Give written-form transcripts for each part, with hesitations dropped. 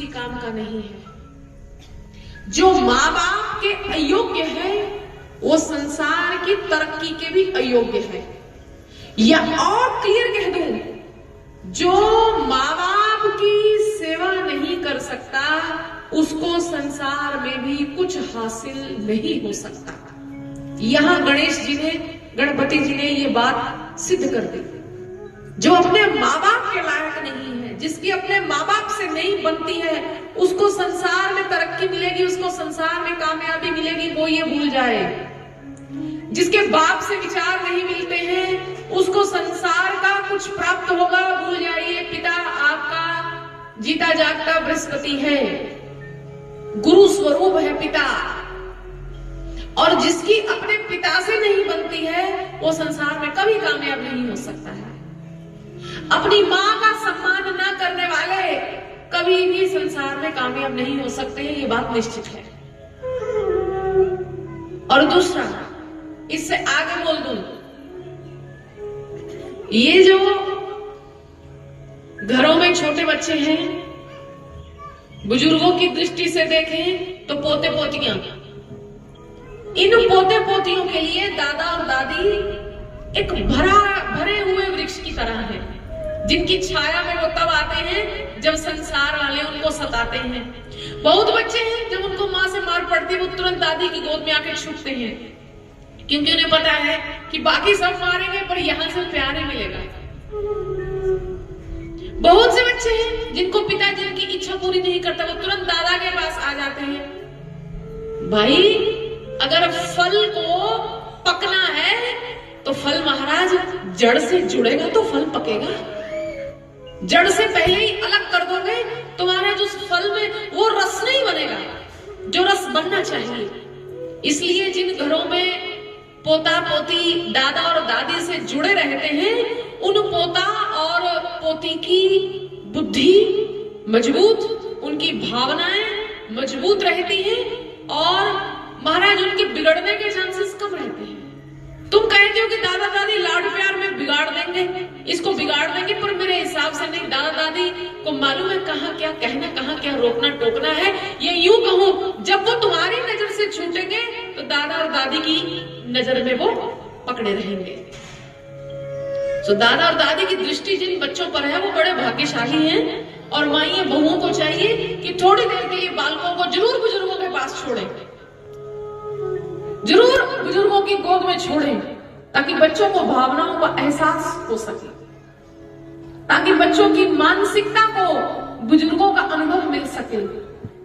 किसी काम का नहीं है। जो माँ बाप के अयोग्य है वो संसार की तरक्की के भी अयोग्य है। या और क्लियर कह दूं, जो माँ बाप की सेवा नहीं कर सकता उसको संसार में भी कुछ हासिल नहीं हो सकता। यहां गणेश जी ने, गणपति जी ने ये बात सिद्ध कर दी। जो अपने माँ बाप के लायक नहीं है, जिसकी अपने माँ बाप से नहीं बनती है, उसको संसार में तरक्की मिलेगी, उसको संसार में कामयाबी मिलेगी, वो ये भूल जाए। जिसके बाप से विचार नहीं मिलते हैं उसको संसार का कुछ प्राप्त होगा, भूल जाइए। पिता आपका जीता जागता बृहस्पति है, गुरु स्वरूप है पिता। और जिसकी अपने पिता से नहीं बनती है वो संसार में कभी कामयाब नहीं हो सकता है। अपनी मां का सम्मान ना करने वाले कभी भी संसार में कामयाब नहीं हो सकते हैं, ये बात निश्चित है। और दूसरा, इससे आगे बोल दूं, ये जो घरों में छोटे बच्चे हैं, बुजुर्गों की दृष्टि से देखें तो पोते पोतियां, इन पोते पोतियों के लिए दादा और दादी एक भरे हुए वृक्ष की तरह है, जिनकी छाया में वो तब आते हैं जब संसार वाले उनको सताते हैं। बहुत बच्चे हैं जब उनको मां से मार पड़ती है वो तुरंत दादी की गोद में आके छुपते हैं, क्योंकि उन्हें पता है कि बाकी सब मारेंगे पर यहां से प्यार ही मिलेगा। बहुत से बच्चे हैं जिनको पिता जिनकी इच्छा पूरी नहीं करता वो तुरंत दादा के पास आ जाते हैं। भाई अगर फल को पकना है तो फल महाराज जड़ से जुड़ेगा तो फल पकेगा। जड़ से पहले ही अलग कर दोगे तुम्हारा जो फल में वो रस नहीं बनेगा जो रस बनना चाहिए। इसलिए जिन घरों में पोता पोती दादा और दादी से जुड़े रहते हैं उन पोता और पोती की बुद्धि मजबूत, उनकी भावनाएं मजबूत रहती हैं और महाराज उनके बिगड़ने के चांसेस कम रहते हैं। तुम कहते हो कि दादा दादी लाड प्यार में बिगाड़ देंगे, इसको बिगाड़ देंगे, पर मेरे हिसाब से नहीं। दादा दादी को मालूम है कहाँ क्या कहना, कहाँ क्या रोकना टोकना है। ये यूं कहूं, जब वो तुम्हारी नजर से छूटेंगे तो दादा और दादी की नजर में वो पकड़े रहेंगे। तो दादा और दादी की दृष्टि जिन बच्चों पर है वो बड़े भाग्यशाली हैं। और माईं बहुओं को चाहिए कि थोड़ी देर के लिए बालकों को जरूर बुजुर्गों के पास छोड़ें, जरूर बुजुर्गों की गोद में छोड़ें, ताकि बच्चों को भावनाओं का एहसास हो सके, ताकि बच्चों की मानसिकता को बुजुर्गों का अनुभव मिल सके।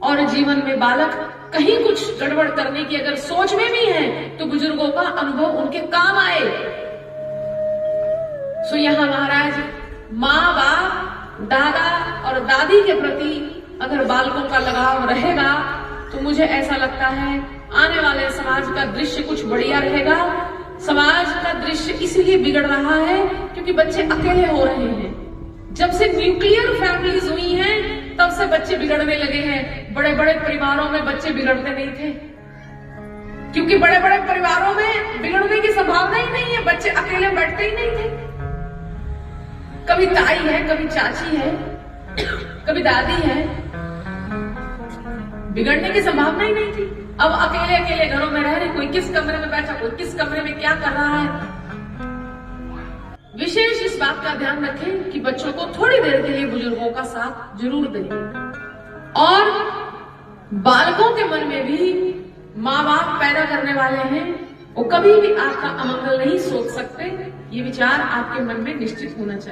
और जीवन में बालक कहीं कुछ गड़बड़ करने की अगर सोच में भी है तो बुजुर्गों का अनुभव उनके काम आए। सो यहाँ महाराज माँ बाप दादा और दादी के प्रति अगर बालकों का लगाव रहेगा तो मुझे ऐसा लगता है आने वाले समाज का दृश्य कुछ बढ़िया रहेगा। समाज का दृश्य इसलिए बिगड़ रहा है क्योंकि बच्चे अकेले हो रहे हैं। जब से न्यूक्लियर फैमिलीज हुई हैं तब से बच्चे बिगड़ने लगे हैं। बड़े बड़े परिवारों में बच्चे बिगड़ते नहीं थे, क्योंकि बड़े बड़े परिवारों में बिगड़ने की संभावना ही नहीं है, बच्चे अकेले बैठते ही नहीं थे। कभी ताई है, कभी चाची है, कभी दादी है, बिगड़ने की संभावना ही नहीं थी। अब अकेले अकेले घरों में रह रहे, कोई किस कमरे में बैठा, कोई किस कमरे में क्या कर रहा है। विशेष इस बात का ध्यान रखें कि बच्चों को थोड़ी देर के लिए बुजुर्गों का साथ जरूर दें। और बालकों के मन में भी माँ बाप पैदा करने वाले हैं, वो कभी भी आपका अमंगल नहीं सोच सकते। ये विचार आपके मन में निश्चित होना चाहिए।